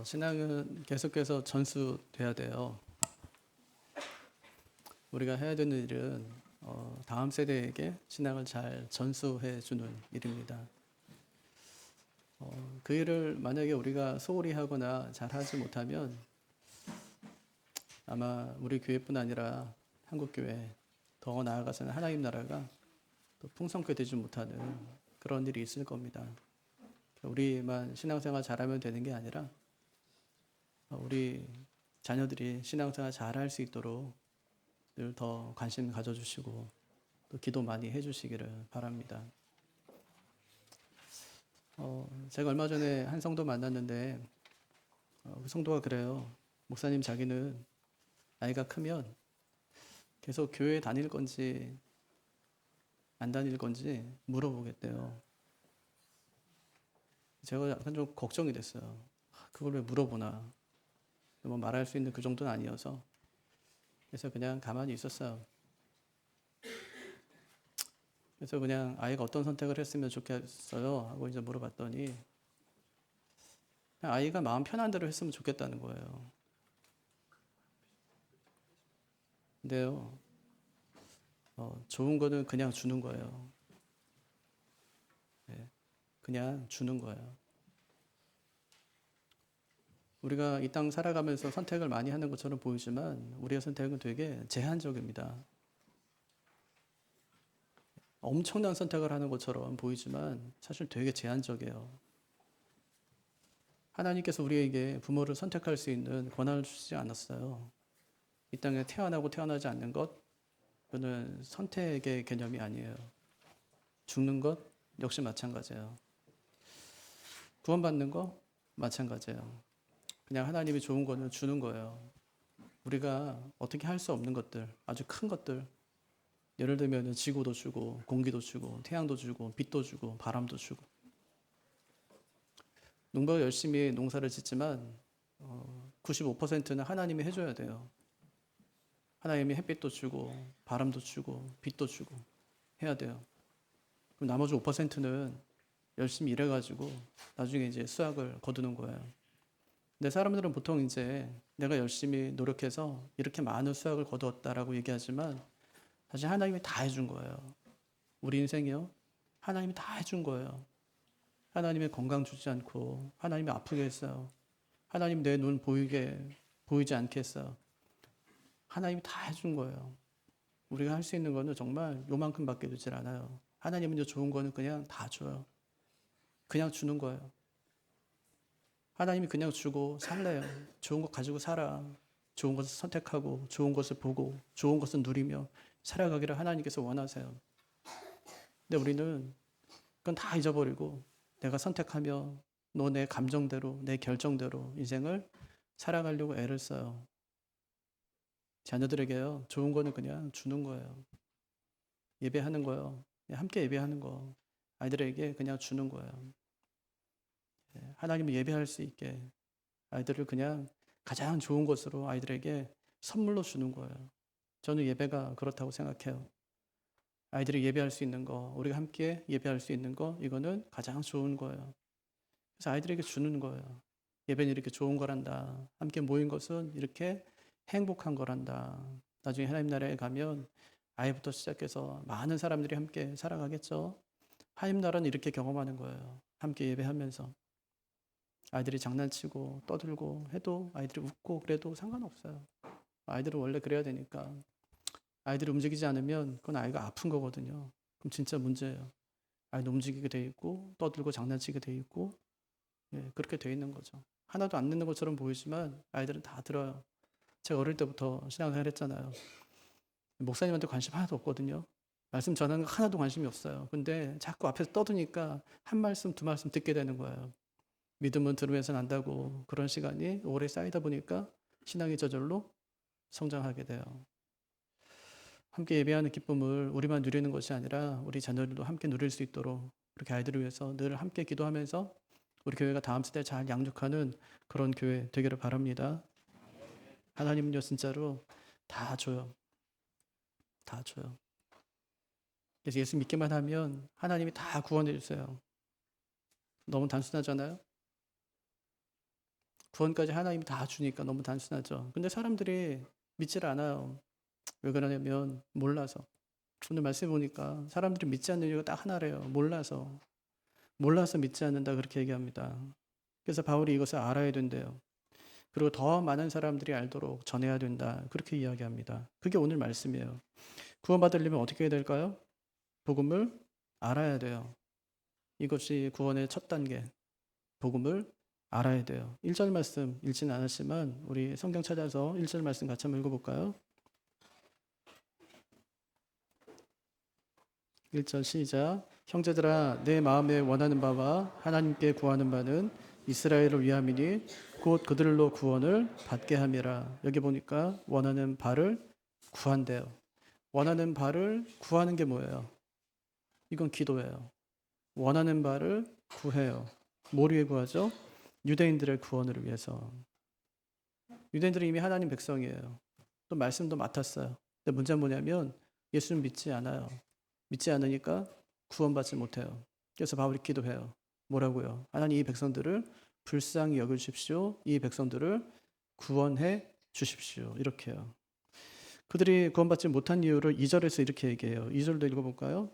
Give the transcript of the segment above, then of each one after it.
신앙은 계속해서 전수돼야 돼요. 우리가 해야 되는 일은 다음 세대에게 신앙을 잘 전수해 주는 일입니다. 그 일을 만약에 우리가 소홀히 하거나 잘 하지 못하면 아마 우리 교회뿐 아니라 한국교회, 더 나아가서는 하나님 나라가 또 풍성하게 되지 못하는 그런 일이 있을 겁니다. 우리만 신앙생활 잘하면 되는 게 아니라 우리 자녀들이 신앙생활 잘할 수 있도록 늘 더 관심 가져주시고 또 기도 많이 해주시기를 바랍니다. 제가 얼마 전에 한 성도 만났는데 그 성도가 그래요. 목사님, 자기는 나이가 크면 계속 교회 다닐 건지 안 다닐 건지 물어보겠대요. 제가 약간 좀 걱정이 됐어요. 그걸 왜 물어보나. 뭐 말할 수 있는 그 정도는 아니어서. 그래서 그냥 가만히 있었어요. 그래서 그냥 아이가 어떤 선택을 했으면 좋겠어요 하고 이제 물어봤더니 아이가 마음 편한 대로 했으면 좋겠다는 거예요. 근데요, 좋은 거는 그냥 주는 거예요. 네, 그냥 주는 거예요. 우리가 이 땅 살아가면서 선택을 많이 하는 것처럼 보이지만 우리의 선택은 되게 제한적입니다. 엄청난 선택을 하는 것처럼 보이지만 사실 되게 제한적이에요. 하나님께서 우리에게 부모를 선택할 수 있는 권한을 주지 않았어요. 이 땅에 태어나고 태어나지 않는 것, 그는 선택의 개념이 아니에요. 죽는 것 역시 마찬가지예요. 구원받는 거 마찬가지예요. 그냥 하나님이 좋은 거는 주는 거예요. 우리가 어떻게 할 수 없는 것들, 아주 큰 것들, 예를 들면 지구도 주고 공기도 주고 태양도 주고 빛도 주고 바람도 주고 농부가 열심히 농사를 짓지만 95%는 하나님이 해줘야 돼요. 하나님이 햇빛도 주고 바람도 주고 빛도 주고 해야 돼요. 그럼 나머지 5%는 열심히 일해가지고 나중에 이제 수확을 거두는 거예요. 근데 사람들은 보통 이제 내가 열심히 노력해서 이렇게 많은 수확을 거두었다라고 얘기하지만 사실 하나님이 다 해준 거예요. 우리 인생이요. 하나님이 다 해준 거예요. 하나님이 건강 주지 않고 하나님이 아프게 했어요. 하나님 내 눈 보이지 않게 했어요. 하나님이 다 해준 거예요. 우리가 할 수 있는 거는 정말 요만큼밖에 되질 않아요. 하나님은 좋은 거는 그냥 다 줘요. 그냥 주는 거예요. 하나님이 그냥 주고 살래요. 좋은 것 가지고 살아. 좋은 것을 선택하고 좋은 것을 보고 좋은 것을 누리며 살아가기를 하나님께서 원하세요. 근데 우리는 그건 다 잊어버리고 내가 선택하며 너 내 감정대로 내 결정대로 인생을 살아가려고 애를 써요. 자녀들에게요. 좋은 거는 그냥 주는 거예요. 예배하는 거요. 함께 예배하는 거. 아이들에게 그냥 주는 거예요. 하나님을 예배할 수 있게 아이들을 그냥 가장 좋은 것으로 아이들에게 선물로 주는 거예요. 저는 예배가 그렇다고 생각해요. 아이들이 예배할 수 있는 거, 우리가 함께 예배할 수 있는 거, 이거는 가장 좋은 거예요. 그래서 아이들에게 주는 거예요. 예배는 이렇게 좋은 거란다. 함께 모인 것은 이렇게 행복한 거란다. 나중에 하나님 나라에 가면 아이부터 시작해서 많은 사람들이 함께 살아가겠죠. 하나님 나라는 이렇게 경험하는 거예요. 함께 예배하면서. 아이들이 장난치고 떠들고 해도 아이들이 웃고 그래도 상관없어요. 아이들은 원래 그래야 되니까. 아이들이 움직이지 않으면 그건 아이가 아픈 거거든요. 그럼 진짜 문제예요. 아이는 움직이게 돼 있고 떠들고 장난치게 돼 있고 그렇게 돼 있는 거죠. 하나도 안 듣는 것처럼 보이지만 아이들은 다 들어요. 제가 어릴 때부터 신앙생활 했잖아요. 목사님한테 관심 하나도 없거든요. 말씀 전하는 거 하나도 관심이 없어요. 근데 자꾸 앞에서 떠드니까 한 말씀, 두 말씀 듣게 되는 거예요. 믿음은 들으면서 난다고 그런 시간이 오래 쌓이다 보니까 신앙이 저절로 성장하게 돼요. 함께 예배하는 기쁨을 우리만 누리는 것이 아니라 우리 자녀들도 함께 누릴 수 있도록 그렇게 아이들을 위해서 늘 함께 기도하면서 우리 교회가 다음 세대에 잘 양육하는 그런 교회 되기를 바랍니다. 하나님은요, 진짜로 다 줘요. 다 줘요. 그래서 예수 믿기만 하면 하나님이 다 구원해 주세요. 너무 단순하잖아요? 구원까지 하나님이 다 주니까 너무 단순하죠. 근데 사람들이 믿질 않아요. 왜 그러냐면 몰라서. 오늘 말씀 보니까 사람들이 믿지 않는 이유가 딱 하나래요. 몰라서 믿지 않는다 그렇게 얘기합니다. 그래서 바울이 이것을 알아야 된대요. 그리고 더 많은 사람들이 알도록 전해야 된다 그렇게 이야기합니다. 그게 오늘 말씀이에요. 구원받으려면 어떻게 해야 될까요? 복음을 알아야 돼요. 이것이 구원의 첫 단계. 복음을 알아야 돼요. 1절 말씀 읽지는 않았지만 우리 성경 찾아서 1절 말씀 같이 한번 읽어볼까요? 1절 시작. 형제들아 내 마음에 원하는 바와 하나님께 구하는 바는 이스라엘을 위함이니 곧 그들로 구원을 받게 함이라. 여기 보니까 원하는 바를 구한대요. 원하는 바를 구하는 게 뭐예요? 이건 기도예요. 원하는 바를 구해요. 뭘 위해 구하죠? 유대인들의 구원을 위해서. 유대인들은 이미 하나님 백성이에요. 또 말씀도 맡았어요. 근데 문제는 뭐냐면 예수는 믿지 않아요. 믿지 않으니까 구원받지 못해요. 그래서 바울이 기도해요. 뭐라고요? 하나님 이 백성들을 불쌍히 여겨주십시오. 이 백성들을 구원해 주십시오. 이렇게요. 그들이 구원받지 못한 이유를 2절에서 이렇게 얘기해요. 2절도 읽어볼까요?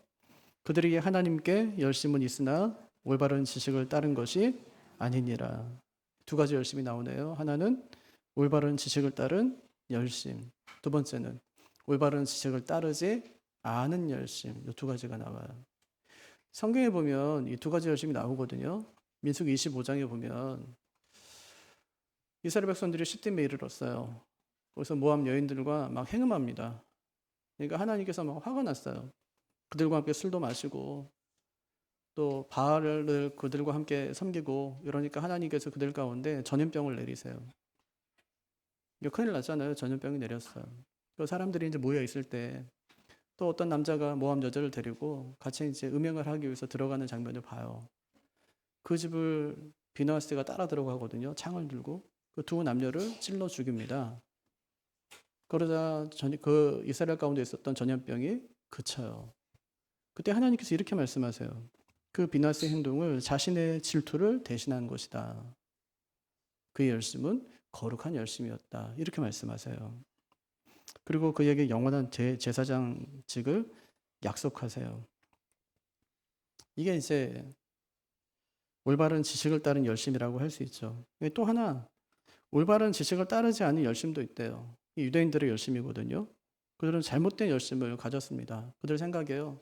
그들이 하나님께 열심은 있으나 올바른 지식을 따른 것이 아니니라. 두 가지 열심이 나오네요. 하나는 올바른 지식을 따른 열심. 두 번째는 올바른 지식을 따르지 않은 열심. 이 두 가지가 나와요. 성경에 보면 이 두 가지 열심이 나오거든요. 민수기 25장에 보면 이스라엘 백성들이 시딤에 이르렀어요. 거기서 모압 여인들과 막 행음합니다. 그러니까 하나님께서 막 화가 났어요. 그들과 함께 술도 마시고 또 바알을 그들과 함께 섬기고 이러니까 하나님께서 그들 가운데 전염병을 내리세요. 이거 큰일 났잖아요. 전염병이 내렸어요. 그 사람들이 이제 모여 있을 때 또 어떤 남자가 모압 여자를 데리고 같이 이제 음행을 하기 위해서 들어가는 장면을 봐요. 그 집을 비나스가 따라 들어가거든요. 창을 들고 그 두 남녀를 찔러 죽입니다. 그러자 그 이스라엘 가운데 있었던 전염병이 그쳐요. 그때 하나님께서 이렇게 말씀하세요. 그 비나스의 행동을 자신의 질투를 대신한 것이다. 그의 열심은 거룩한 열심이었다. 이렇게 말씀하세요. 그리고 그에게 영원한 제사장직을 약속하세요. 이게 이제 올바른 지식을 따른 열심이라고 할 수 있죠. 또 하나 올바른 지식을 따르지 않은 열심도 있대요. 이 유대인들의 열심이거든요. 그들은 잘못된 열심을 가졌습니다. 그들 생각이에요.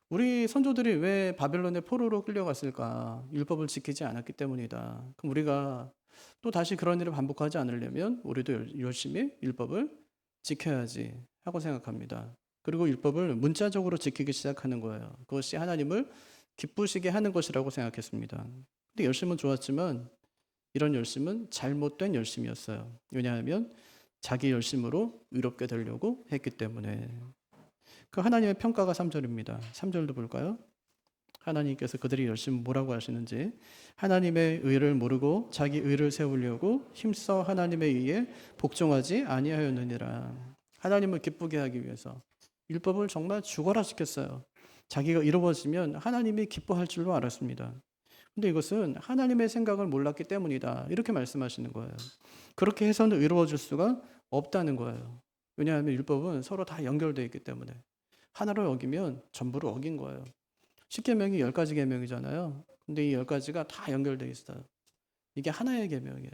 우리 선조들이 왜 바벨론의 포로로 끌려갔을까? 율법을 지키지 않았기 때문이다. 그럼 우리가 또 다시 그런 일을 반복하지 않으려면 우리도 열심히 율법을 지켜야지 하고 생각합니다. 그리고 율법을 문자적으로 지키기 시작하는 거예요. 그것이 하나님을 기쁘시게 하는 것이라고 생각했습니다. 근데 열심은 좋았지만 이런 열심은 잘못된 열심이었어요. 왜냐하면 자기 열심으로 의롭게 되려고 했기 때문에. 그 하나님의 평가가 3절입니다. 3절도 볼까요? 하나님께서 그들이 열심히 뭐라고 하시는지. 하나님의 의를 모르고 자기 의를 세우려고 힘써 하나님의 의에 복종하지 아니하였느니라. 하나님을 기쁘게 하기 위해서 율법을 정말 죽어라 시켰어요. 자기가 이루어지면 하나님이 기뻐할 줄로 알았습니다. 근데 이것은 하나님의 생각을 몰랐기 때문이다. 이렇게 말씀하시는 거예요. 그렇게 해서는 이루어질 수가 없다는 거예요. 왜냐하면 율법은 서로 다 연결되어 있기 때문에. 하나를 어기면 전부를 어긴 거예요. 10계명이 10가지 계명이잖아요. 근데 이 10가지가 다 연결되어 있어요. 이게 하나의 계명이에요.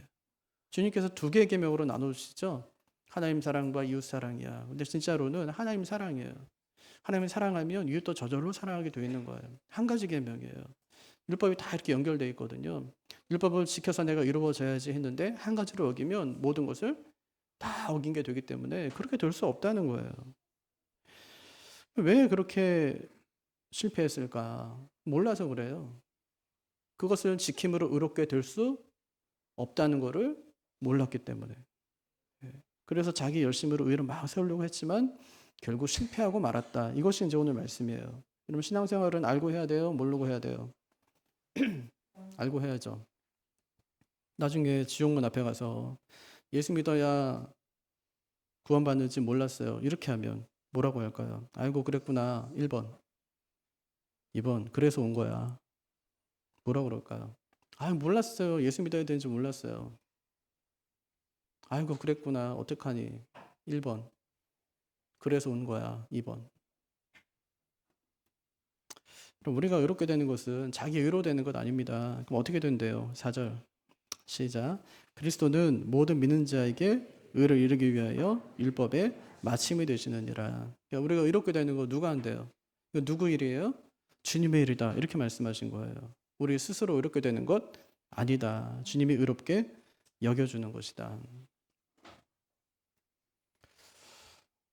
주님께서 두 개의 계명으로 나누시죠. 하나님 사랑과 이웃 사랑이야. 근데 진짜로는 하나님 사랑이에요. 하나님을 사랑하면 이웃도 저절로 사랑하게 되어 있는 거예요. 한 가지 계명이에요. 율법이 다 이렇게 연결되어 있거든요. 율법을 지켜서 내가 이루어져야지 했는데 한 가지를 어기면 모든 것을 다 어긴 게 되기 때문에 그렇게 될 수 없다는 거예요. 왜 그렇게 실패했을까? 몰라서 그래요. 그것을 지킴으로 의롭게 될 수 없다는 것을 몰랐기 때문에. 그래서 자기 열심으로 의를 막 세우려고 했지만 결국 실패하고 말았다. 이것이 이제 오늘 말씀이에요. 여러분 신앙생활은 알고 해야 돼요? 모르고 해야 돼요? 알고 해야죠. 나중에 지옥문 앞에 가서 예수 믿어야 구원받는지 몰랐어요. 이렇게 하면 뭐라고 할까요? 알고 그랬구나. 1번. 2번. 그래서 온 거야. 뭐라고 그럴까요? 몰랐어요. 예수 믿어야 되는지 몰랐어요. 아이고, 그랬구나. 어떡하니? 1번. 그래서 온 거야. 2번. 그럼 우리가 의롭게 되는 것은 자기 의로 되는 것 아닙니다. 그럼 어떻게 된대요? 4절. 시작. 그리스도는 모든 믿는 자에게 의를 이루기 위하여 율법의 마침이 되시느니라. 그러니까 우리가 의롭게 되는 거 누가 한대요? 이거 누구 일이에요? 주님의 일이다. 이렇게 말씀하신 거예요. 우리 스스로 의롭게 되는 것 아니다. 주님이 의롭게 여겨주는 것이다.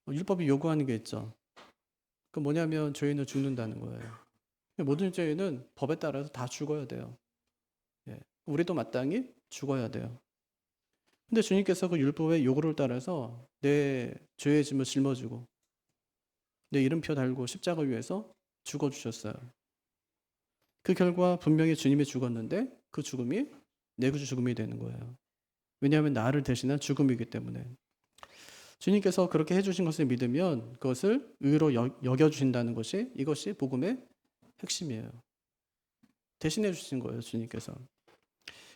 율법이 요구하는 게 있죠. 그 뭐냐면 죄인은 죽는다는 거예요. 모든 죄인은 법에 따라서 다 죽어야 돼요. 예. 우리도 마땅히 죽어야 돼요. 근데 주님께서 그 율법의 요구를 따라서 내 죄의 짐을 짊어지고 내 이름표 달고 십자가 위에서 죽어주셨어요. 그 결과 분명히 주님이 죽었는데 그 죽음이 내 구주 죽음이 되는 거예요. 왜냐하면 나를 대신한 죽음이기 때문에. 주님께서 그렇게 해주신 것을 믿으면 그것을 의로 여겨주신다는 것이 이것이 복음의 핵심이에요. 대신해 주신 거예요, 주님께서.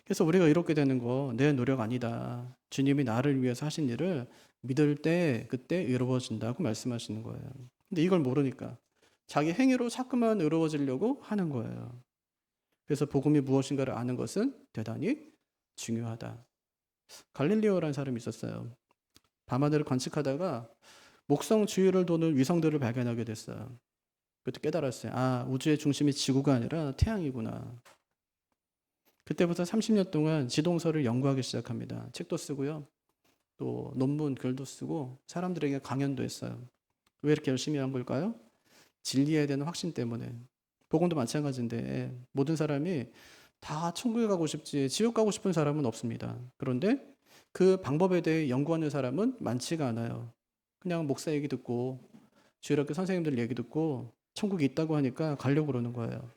그래서 우리가 이렇게 되는 거 내 노력 아니다. 주님이 나를 위해서 하신 일을 믿을 때 그때 의로워진다고 말씀하시는 거예요. 근데 이걸 모르니까 자기 행위로 자꾸만 의로워지려고 하는 거예요. 그래서 복음이 무엇인가를 아는 것은 대단히 중요하다. 갈릴리오라는 사람이 있었어요. 밤하늘을 관측하다가 목성 주위를 도는 위성들을 발견하게 됐어요. 그때 깨달았어요. 아, 우주의 중심이 지구가 아니라 태양이구나. 그때부터 30년 동안 지동서를 연구하기 시작합니다. 책도 쓰고요. 또 논문, 글도 쓰고 사람들에게 강연도 했어요. 왜 이렇게 열심히 한 걸까요? 진리에 대한 확신 때문에. 복음도 마찬가지인데 모든 사람이 다 천국에 가고 싶지 지옥 가고 싶은 사람은 없습니다. 그런데 그 방법에 대해 연구하는 사람은 많지가 않아요. 그냥 목사 얘기 듣고 주일학교 선생님들 얘기 듣고 천국이 있다고 하니까 가려고 그러는 거예요.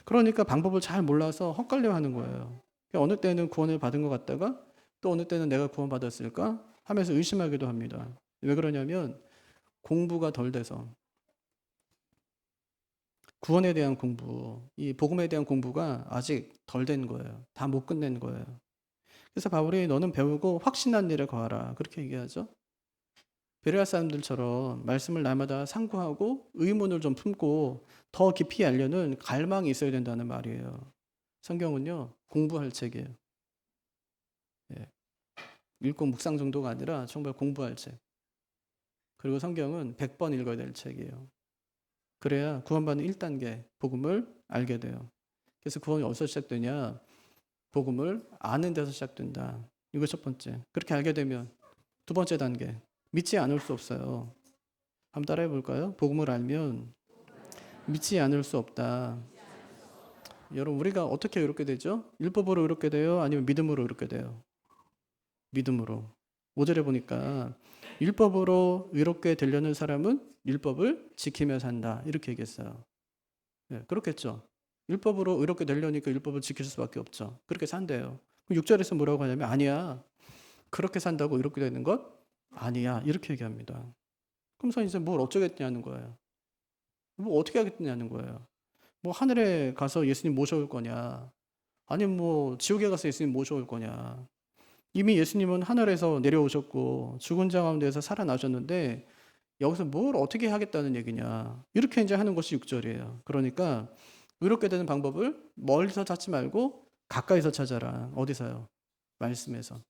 그러니까 방법을 잘 몰라서 헛갈려 하는 거예요. 어느 때는 구원을 받은 것 같다가 또 어느 때는 내가 구원받았을까 하면서 의심하기도 합니다. 왜 그러냐면 공부가 덜 돼서. 구원에 대한 공부, 이 복음에 대한 공부가 아직 덜 된 거예요. 다 못 끝낸 거예요. 그래서 바울이 너는 배우고 확신한 일에 거하라. 그렇게 얘기하죠. 베레아 사람들처럼 말씀을 날마다 상고하고 의문을 좀 품고 더 깊이 알려는 갈망이 있어야 된다는 말이에요. 성경은요, 공부할 책이에요. 예. 읽고 묵상 정도가 아니라 정말 공부할 책. 그리고 성경은 100번 읽어야 될 책이에요. 그래야 구원받는 1단계 복음을 알게 돼요. 그래서 구원이 어디서 시작되냐? 복음을 아는 데서 시작된다. 이거 첫 번째. 그렇게 알게 되면 두 번째 단계. 믿지 않을 수 없어요. 한번 따라해 볼까요? 복음을 알면 믿지 않을 수 없다. 여러분, 우리가 어떻게 의롭게 되죠? 율법으로 의롭게 돼요? 아니면 믿음으로 의롭게 돼요? 믿음으로. 5절에 보니까 율법으로 의롭게 되려는 사람은 율법을 지키며 산다. 이렇게 얘기했어요. 네, 그렇겠죠. 율법으로 의롭게 되려니까 율법을 지킬 수밖에 없죠. 그렇게 산대요. 6절에서 뭐라고 하냐면 아니야. 그렇게 산다고 의롭게 되는 것 아니야. 이렇게 얘기합니다. 그러면서 이제 뭘 어쩌겠냐는 거예요. 뭐 어떻게 하겠냐는 거예요. 뭐 하늘에 가서 예수님 모셔올 거냐. 아니면 뭐 지옥에 가서 예수님 모셔올 거냐. 이미 예수님은 하늘에서 내려오셨고 죽은 자 가운데서 살아나셨는데 여기서 뭘 어떻게 하겠다는 얘기냐. 이렇게 이제 하는 것이 6절이에요. 그러니까 의롭게 되는 방법을 멀리서 찾지 말고 가까이서 찾아라. 어디서요? 말씀에서.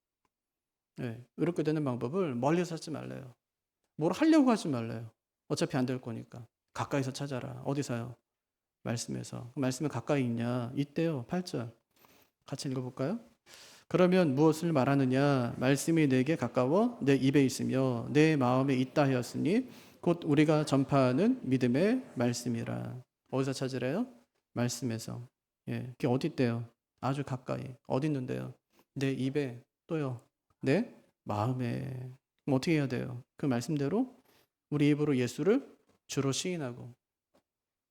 네, 의롭게 되는 방법을 멀리서 찾지 말래요. 뭘 하려고 하지 말래요. 어차피 안 될 거니까. 가까이서 찾아라. 어디서요? 말씀에서. 말씀이 가까이 있냐? 있대요. 8절. 같이 읽어볼까요? 그러면 무엇을 말하느냐? 말씀이 내게 가까워 내 입에 있으며 내 마음에 있다 하였으니 곧 우리가 전파하는 믿음의 말씀이라. 어디서 찾으래요? 말씀에서. 예, 그게 어디 있대요? 아주 가까이. 어디 있는데요? 내 입에, 또요. 내 마음에. 그럼 어떻게 해야 돼요? 그 말씀대로 우리 입으로 예수를 주로 시인하고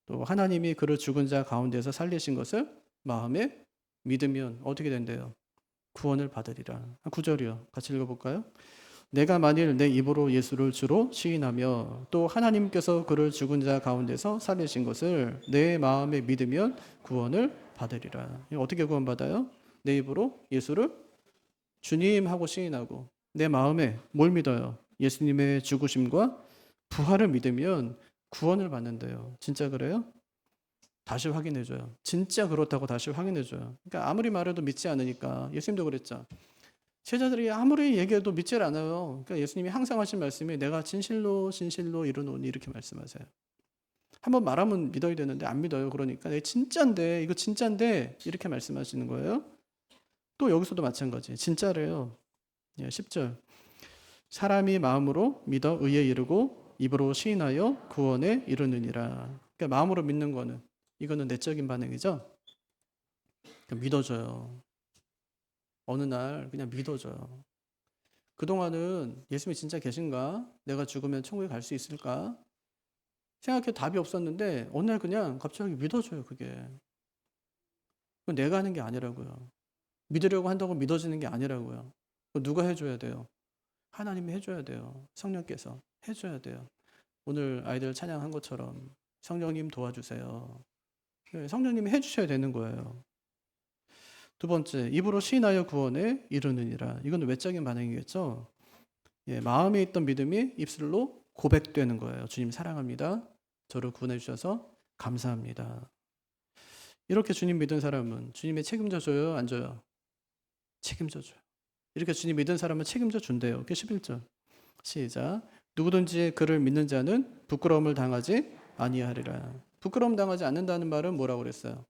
또 하나님이 그를 죽은 자 가운데서 살리신 것을 마음에 믿으면 어떻게 된대요? 구원을 받으리라. 9절이요. 같이 읽어볼까요? 내가 만일 내 입으로 예수를 주로 시인하며 또 하나님께서 그를 죽은 자 가운데서 살리신 것을 내 마음에 믿으면 구원을 받으리라. 어떻게 구원받아요? 내 입으로 예수를 주님 하고 시인하고 내 마음에 뭘 믿어요? 예수님의 죽으심과 부활을 믿으면 구원을 받는데요. 진짜 그래요? 다시 확인해줘요. 진짜 그렇다고 다시 확인해줘요. 그러니까 아무리 말해도 믿지 않으니까 예수님도 그랬죠. 제자들이 아무리 얘기해도 믿질 않아요. 그러니까 예수님이 항상 하신 말씀이 내가 진실로 진실로 이르노니 이렇게 말씀하세요. 한번 말하면 믿어야 되는데 안 믿어요. 그러니까 내 진짜인데 이거 진짜인데 이렇게 말씀하시는 거예요. 또 여기서도 마찬가지. 진짜래요. 10절. 사람이 마음으로 믿어 의에 이르고 입으로 시인하여 구원에 이르느니라. 그러니까 마음으로 믿는 거는 이거는 내적인 반응이죠. 그러니까 믿어줘요. 어느 날 그냥 믿어줘요. 그동안은 예수님이 진짜 계신가? 내가 죽으면 천국에 갈 수 있을까? 생각해 답이 없었는데 어느 날 그냥 갑자기 믿어줘요. 그게. 그건 내가 하는 게 아니라고요. 믿으려고 한다고 믿어지는 게 아니라고요. 누가 해줘야 돼요? 하나님이 해줘야 돼요. 성령께서 해줘야 돼요. 오늘 아이들 찬양한 것처럼 성령님 도와주세요. 성령님이 해주셔야 되는 거예요. 두 번째, 입으로 시인하여 구원에 이르느니라. 이건 외적인 반응이겠죠. 마음에 있던 믿음이 입술로 고백되는 거예요. 주님 사랑합니다. 저를 구원해 주셔서 감사합니다. 이렇게 주님 믿은 사람은 주님의 책임져 줘요? 안 줘요? 책임져 줘요. 이렇게 주님 믿은 사람은 책임져 준대요. 그게 11절. 시작. 누구든지 그를 믿는 자는 부끄러움을 당하지 아니하리라. 부끄러움 당하지 않는다는 말은 뭐라고 그랬어요?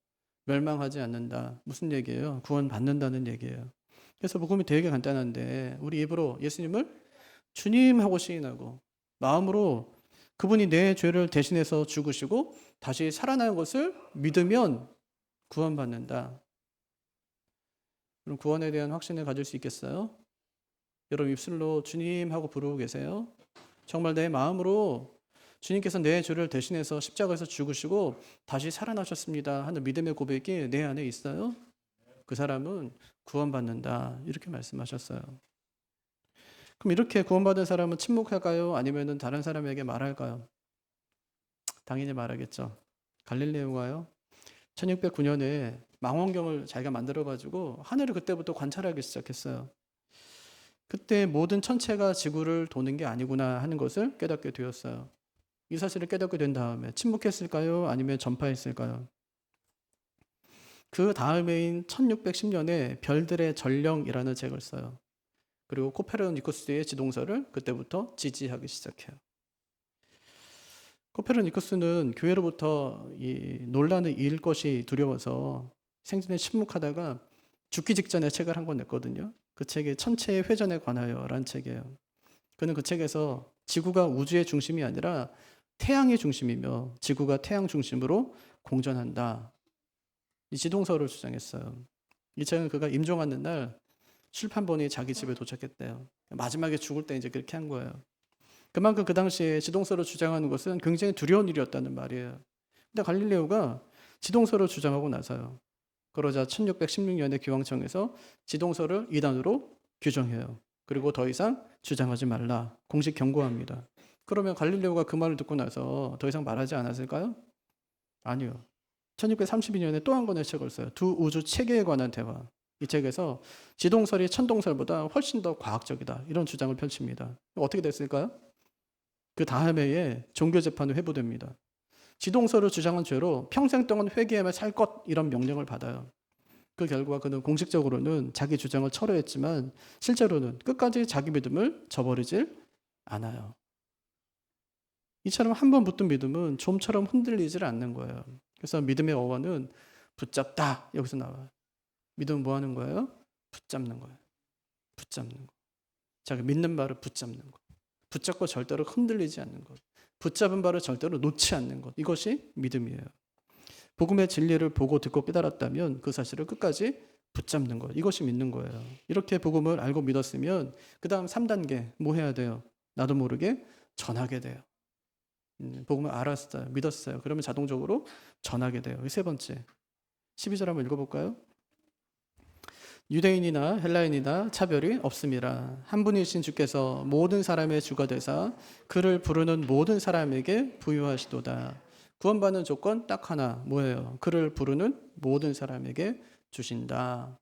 멸망하지 않는다. 무슨 얘기예요? 구원 받는다는 얘기예요. 그래서 복음이 되게 간단한데 우리 입으로 예수님을 주님 하고 시인하고 마음으로 그분이 내 죄를 대신해서 죽으시고 다시 살아나는 것을 믿으면 구원받는다. 그럼 구원에 대한 확신을 가질 수 있겠어요? 여러분 입술로 주님 하고 부르고 계세요? 정말 내 마음으로 주님께서 내 죄를 대신해서 십자가에서 죽으시고 다시 살아나셨습니다 하는 믿음의 고백이 내 안에 있어요? 그 사람은 구원받는다 이렇게 말씀하셨어요. 그럼 이렇게 구원받은 사람은 침묵할까요? 아니면 다른 사람에게 말할까요? 당연히 말하겠죠. 갈릴레오가요 1609년에 망원경을 자기가 만들어가지고 하늘을 그때부터 관찰하기 시작했어요. 그때 모든 천체가 지구를 도는 게 아니구나 하는 것을 깨닫게 되었어요. 이 사실을 깨닫게 된 다음에 침묵했을까요? 아니면 전파했을까요? 그 다음해인 1610년에 별들의 전령이라는 책을 써요. 그리고 코페르니쿠스의 지동설을 그때부터 지지하기 시작해요. 코페르니쿠스는 교회로부터 이 논란을 이을 것이 두려워서 생전에 침묵하다가 죽기 직전에 책을 한 권 냈거든요. 그 책이 천체의 회전에 관하여라는 책이에요. 그는 그 책에서 지구가 우주의 중심이 아니라 태양의 중심이며 지구가 태양 중심으로 공전한다. 이 지동설을 주장했어요. 이 책은 그가 임종하는 날 출판본이 자기 집에 도착했대요. 마지막에 죽을 때 이제 그렇게 한 거예요. 그만큼 그 당시에 지동설을 주장하는 것은 굉장히 두려운 일이었다는 말이에요. 근데 갈릴레오가 지동설을 주장하고 나서요. 그러자 1616년에 교황청에서 지동설을 이단으로 규정해요. 그리고 더 이상 주장하지 말라. 공식 경고합니다. 그러면 갈릴레오가 그 말을 듣고 나서 더 이상 말하지 않았을까요? 아니요. 1632년에 또 한 권의 책을 써요. 두 우주 체계에 관한 대화. 이 책에서 지동설이 천동설보다 훨씬 더 과학적이다. 이런 주장을 펼칩니다. 어떻게 됐을까요? 그 다음 해에 종교재판이 회부됩니다. 지동설을 주장한 죄로 평생 동안 회개하며 살 것 이런 명령을 받아요. 그 결과 그는 공식적으로는 자기 주장을 철회했지만 실제로는 끝까지 자기 믿음을 저버리질 않아요. 이처럼 한 번 붙든 믿음은 좀처럼 흔들리질 않는 거예요. 그래서 믿음의 어원은 붙잡다 여기서 나와요. 믿음은 뭐 하는 거예요? 붙잡는 거예요. 붙잡는 거. 자기 믿는 바를 붙잡는 거. 붙잡고 절대로 흔들리지 않는 것. 붙잡은 바를 절대로 놓지 않는 것. 이것이 믿음이에요. 복음의 진리를 보고 듣고 깨달았다면 그 사실을 끝까지 붙잡는 것. 이것이 믿는 거예요. 이렇게 복음을 알고 믿었으면 그 다음 3단계 뭐 해야 돼요? 나도 모르게 전하게 돼요. 복음을 알았어요. 믿었어요. 그러면 자동적으로 전하게 돼요. 세 번째 12절 한번 읽어볼까요? 유대인이나 헬라인이나 차별이 없음이라. 한 분이신 주께서 모든 사람의 주가 되사 그를 부르는 모든 사람에게 부유하시도다. 구원받는 조건 딱 하나, 뭐예요? 그를 부르는 모든 사람에게 주신다.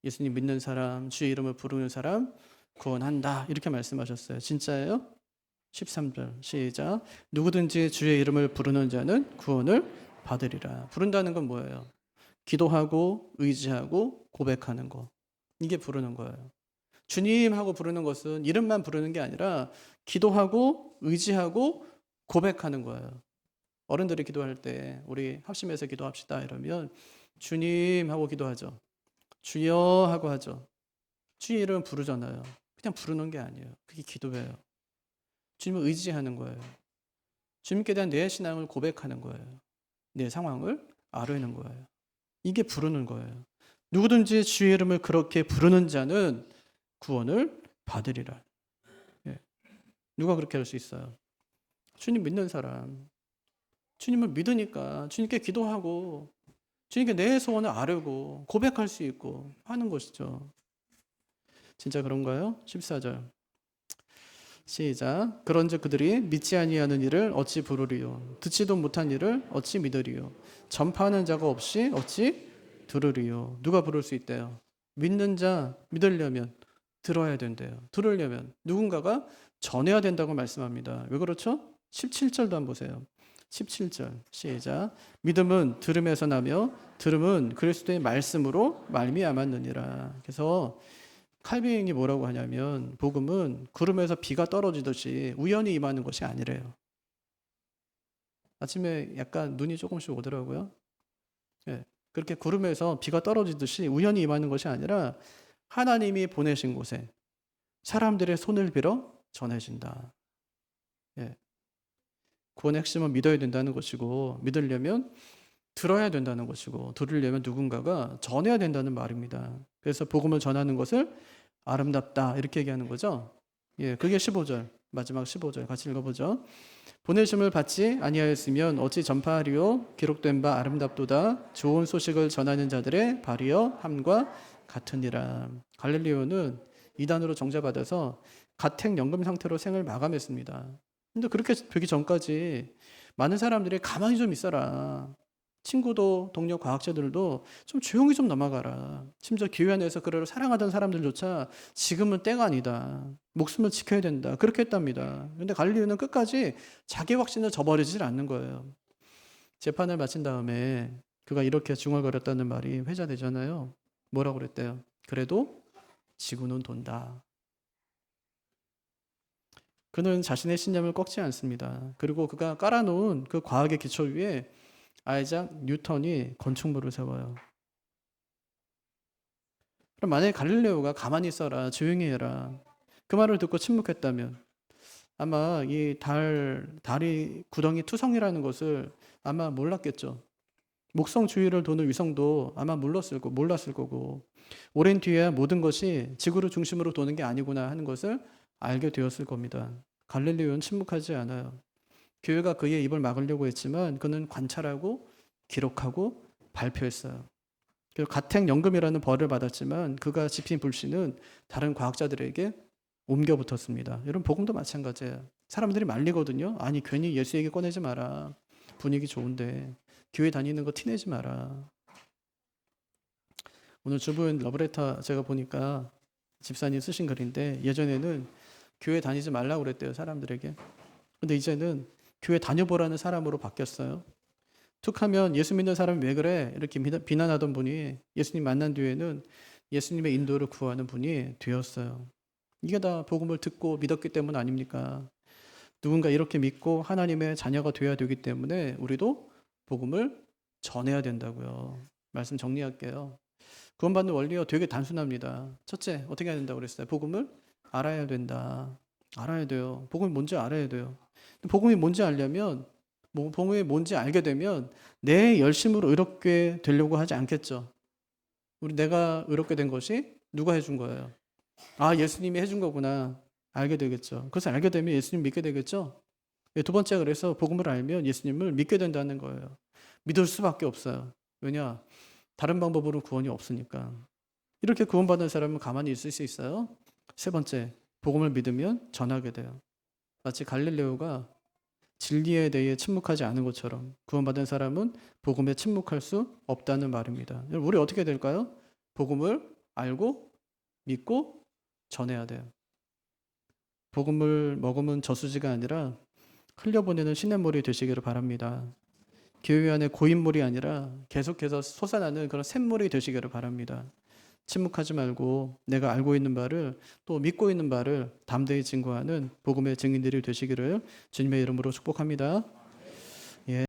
예수님 믿는 사람, 주의 이름을 부르는 사람 구원한다. 이렇게 말씀하셨어요. 진짜예요? 13절 시작. 누구든지 주의 이름을 부르는 자는 구원을 받으리라. 부른다는 건 뭐예요? 기도하고 의지하고 고백하는 거. 이게 부르는 거예요. 주님 하고 부르는 것은 이름만 부르는 게 아니라 기도하고 의지하고 고백하는 거예요. 어른들이 기도할 때 우리 합심해서 기도합시다 이러면 주님 하고 기도하죠. 주여 하고 하죠. 주의 이름 부르잖아요. 그냥 부르는 게 아니에요. 그게 기도예요. 주님을 의지하는 거예요. 주님께 대한 내 신앙을 고백하는 거예요. 내 상황을 아뢰는 거예요. 이게 부르는 거예요. 누구든지 주의 이름을 그렇게 부르는 자는 구원을 받으리라. 예. 누가 그렇게 할 수 있어요? 주님 믿는 사람. 주님을 믿으니까 주님께 기도하고 주님께 내 소원을 아뢰고 고백할 수 있고 하는 것이죠. 진짜 그런가요? 14절 시작. 그런즉 그들이 믿지 아니하는 일을 어찌 부르리요? 듣지도 못한 일을 어찌 믿으리요? 전파하는 자가 없이 어찌 들으리요? 누가 부를 수 있대요? 믿는 자 믿으려면 들어야 된대요. 들으려면 누군가가 전해야 된다고 말씀합니다. 왜 그렇죠? 17절도 한번 보세요. 17절 시작. 믿음은 들음에서 나며 들음은 그리스도의 말씀으로 말미암았느니라. 그래서 칼빈이 뭐라고 하냐면 복음은 구름에서 비가 떨어지듯이 우연히 임하는 것이 아니래요. 아침에 약간 눈이 조금씩 오더라고요. 예, 그렇게 구름에서 비가 떨어지듯이 우연히 임하는 것이 아니라 하나님이 보내신 곳에 사람들의 손을 빌어 전해진다. 예, 구원의 핵심은 믿어야 된다는 것이고 믿으려면 들어야 된다는 것이고 들으려면 누군가가 전해야 된다는 말입니다. 그래서 복음을 전하는 것을 아름답다 이렇게 얘기하는 거죠. 예, 그게 15절 마지막 15절 같이 읽어보죠. 보내심을 받지 아니하였으면 어찌 전파하리요? 기록된 바 아름답도다. 좋은 소식을 전하는 자들의 발이여 함과 같으니라. 갈릴리오는 이단으로 정죄받아서 가택연금 상태로 생을 마감했습니다. 근데 그렇게 되기 전까지 많은 사람들이 가만히 좀 있어라. 친구도 동료 과학자들도 좀 조용히 좀 넘어가라. 심지어 교회 안에서 그를 사랑하던 사람들조차 지금은 때가 아니다. 목숨을 지켜야 된다. 그렇게 했답니다. 그런데 갈릴리오는 끝까지 자기 확신을 저버리질 않는 거예요. 재판을 마친 다음에 그가 이렇게 중얼거렸다는 말이 회자되잖아요. 뭐라고 그랬대요? 그래도 지구는 돈다. 그는 자신의 신념을 꺾지 않습니다. 그리고 그가 깔아놓은 그 과학의 기초 위에 아이작 뉴턴이 건축물을 세워요. 그럼 만약에 갈릴레오가 가만히 있어라, 조용히 해라. 그 말을 듣고 침묵했다면 아마 이 달이 구덩이 투성이라는 것을 아마 몰랐겠죠. 목성 주위를 도는 위성도 아마 몰랐을 거고 오랜 뒤에야 모든 것이 지구를 중심으로 도는 게 아니구나 하는 것을 알게 되었을 겁니다. 갈릴레오는 침묵하지 않아요. 교회가 그의 입을 막으려고 했지만 그는 관찰하고 기록하고 발표했어요. 그리고 가택연금이라는 벌을 받았지만 그가 지핀 불씨는 다른 과학자들에게 옮겨 붙었습니다. 여러분 복음도 마찬가지예요. 사람들이 말리거든요. 아니 괜히 예수 얘기 꺼내지 마라. 분위기 좋은데 교회 다니는 거 티내지 마라. 오늘 주부인 러브레터 제가 보니까 집사님 쓰신 글인데 예전에는 교회 다니지 말라고 그랬대요. 사람들에게. 근데 이제는 교회 다녀보라는 사람으로 바뀌었어요. 툭 하면 예수 믿는 사람이 왜 그래? 이렇게 비난하던 분이 예수님 만난 뒤에는 예수님의 인도를 구하는 분이 되었어요. 이게 다 복음을 듣고 믿었기 때문 아닙니까? 누군가 이렇게 믿고 하나님의 자녀가 되어야 되기 때문에 우리도 복음을 전해야 된다고요. 말씀 정리할게요. 구원받는 원리가 되게 단순합니다. 첫째, 어떻게 해야 된다고 그랬어요? 복음을 알아야 된다. 알아야 돼요. 복음이 뭔지 알아야 돼요. 복음이 뭔지 알려면 복음이 뭔지 알게 되면 내 열심으로 의롭게 되려고 하지 않겠죠. 내가 의롭게 된 것이 누가 해준 거예요? 아, 예수님이 해준 거구나. 알게 되겠죠. 그래서 알게 되면 예수님 믿게 되겠죠. 두 번째, 그래서 복음을 알면 예수님을 믿게 된다는 거예요. 믿을 수밖에 없어요. 왜냐? 다른 방법으로 구원이 없으니까. 이렇게 구원받은 사람은 가만히 있을 수 있어요? 세 번째, 복음을 믿으면 전하게 돼요. 마치 갈릴레오가 진리에 대해 침묵하지 않은 것처럼 구원받은 사람은 복음에 침묵할 수 없다는 말입니다. 우리 어떻게 될까요? 복음을 알고 믿고 전해야 돼요. 복음을 머금은 저수지가 아니라 흘려보내는 시냇물이 되시기를 바랍니다. 교회 안에 고인물이 아니라 계속해서 솟아나는 그런 샘물이 되시기를 바랍니다. 침묵하지 말고 내가 알고 있는 바를 또 믿고 있는 바를 담대히 증거하는 복음의 증인들이 되시기를 주님의 이름으로 축복합니다.